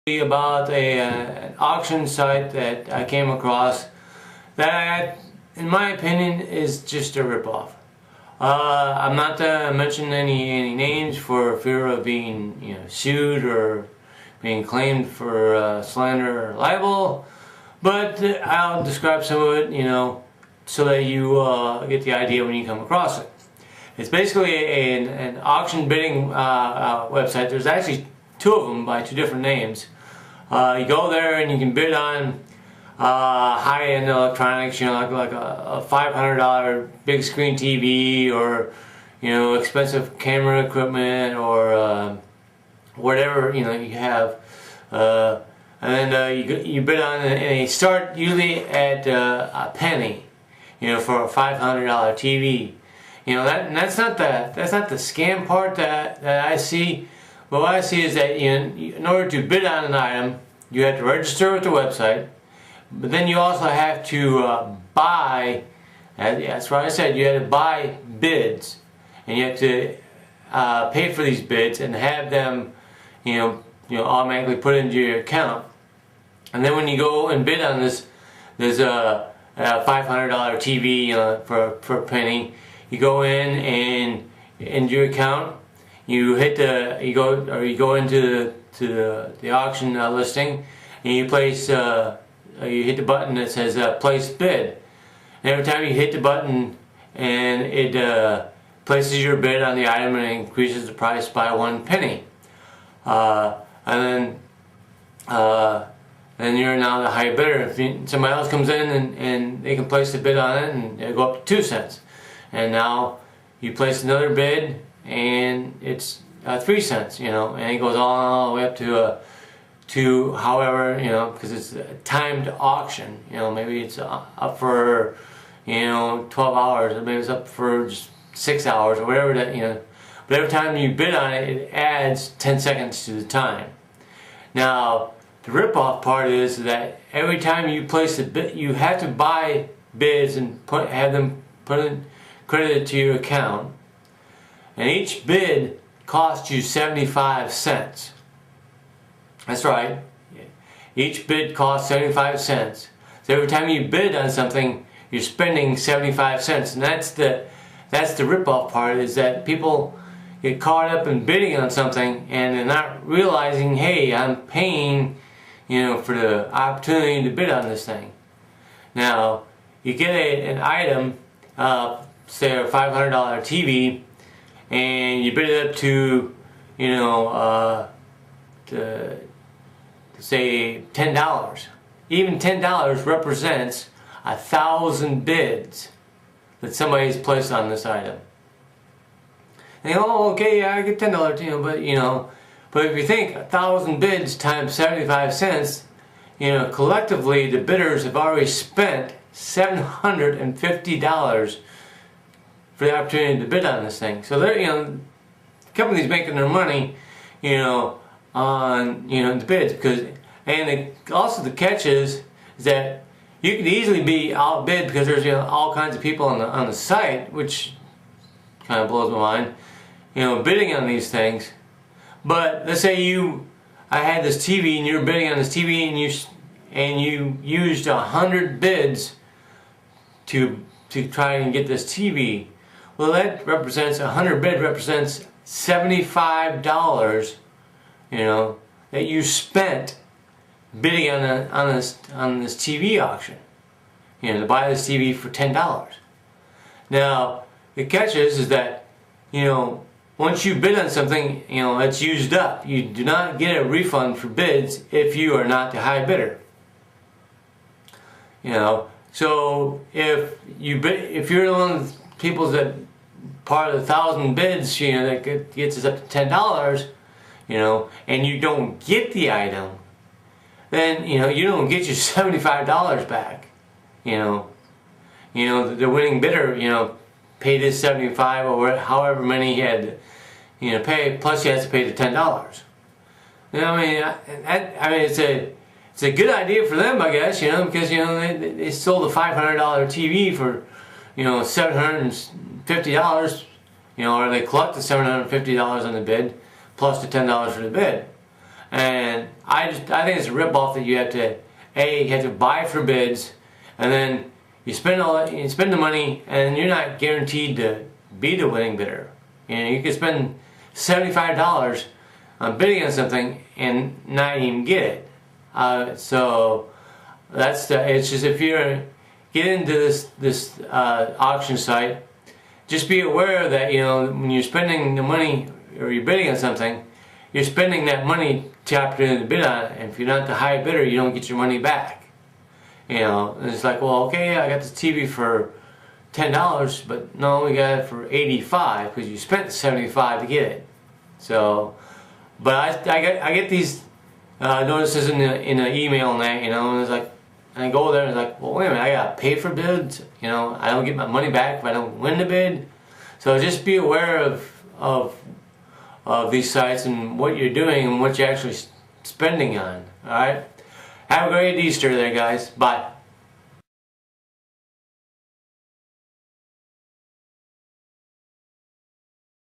About an auction site that I came across that, in my opinion, is just a ripoff. I'm not to mention any names for fear of being sued or being claimed for slander or libel, but I'll describe some of it, so that you get the idea when you come across it. It's basically an auction bidding website. There's actually two of them by two different names. You go there and you can bid on high-end electronics, like a $500 big screen TV, or expensive camera equipment, or whatever you have, and then you bid on it, and they start usually at a penny, for a $500 TV. That's not the scam part that I see. But what I see is that in order to bid on an item, you have to register with the website, but then you also have to buy. That's what I said. You have to buy bids, and you have to pay for these bids and have them, automatically put into your account. And then when you go and bid on this, there's a $500 TV for a penny. You go in and into your account. You go into the auction listing, and you place you hit the button that says place bid. And every time you hit the button, and it places your bid on the item and increases the price by 1 penny. And then you're now the high bidder. If somebody else comes in and they can place the bid on it, and it'll go up to 2 cents. And now you place another bid, and it's 3 cents, and it goes all the way up to however, because it's a timed auction. Maybe it's up for 12 hours, or maybe it's up for just 6 hours, or whatever that. But every time you bid on it, it adds 10 seconds to the time. Now the ripoff part is that every time you place a bid, you have to buy bids and have them credited to your account. And each bid costs you 75 cents. That's right. Each bid costs 75 cents. So every time you bid on something, you're spending 75 cents. And that's the ripoff part, is that people get caught up in bidding on something and they're not realizing, hey, I'm paying, for the opportunity to bid on this thing. Now, you get an item, say a $500 TV, and you bid it up to, to say $10. Even $10 represents 1,000 bids that somebody's placed on this item. And okay, yeah, I get $10, but if you think 1,000 bids times 75 cents, collectively the bidders have already spent $750 for the opportunity to bid on this thing. So they're, companies making their money, on the bids, also the catch is that you could easily be outbid because there's all kinds of people on the site, which kind of blows my mind, bidding on these things. But let's say I had this TV and you're bidding on this TV, and you used 100 bids to try and get this TV. Well, that represents 100 bid represents $75, that you spent bidding on this TV auction, to buy this TV for $10. Now the catch is that once you bid on something, it's used up. You do not get a refund for bids if you are not the high bidder. So if you're one of the people that part of the 1,000 bids, that gets us up to $10, and you don't get the item, then you don't get your $75 back. The winning bidder, paid his 75 or however many he had to pay, plus he has to pay the $10. It's a good idea for them, I guess, because they sold a $500 TV for $750, or they collected $750 on the bid plus the $10 for the bid. And I think it's a ripoff that you have to buy for bids, and then you spend the money, and you're not guaranteed to be the winning bidder. You know, you could spend $75 on bidding on something and not even get it. So it's just, if you're get into this auction site, just be aware that, you know, when you're spending the money or you're bidding on something, you're spending that money to opportunity to bid on it, and if you're not the high bidder, you don't get your money back. You know, and it's like, well, okay, I got this TV for $10, but no, we got it for $85 because you spent $75 to get it. So, but I get these notices in the email and that, you know, and it's like, and I go there and it's like, well, wait a minute, I gotta pay for bids. You know, I don't get my money back if I don't win the bid. So just be aware of these sites and what you're doing and what you're actually spending on. All right. Have a great Easter there, guys. Bye.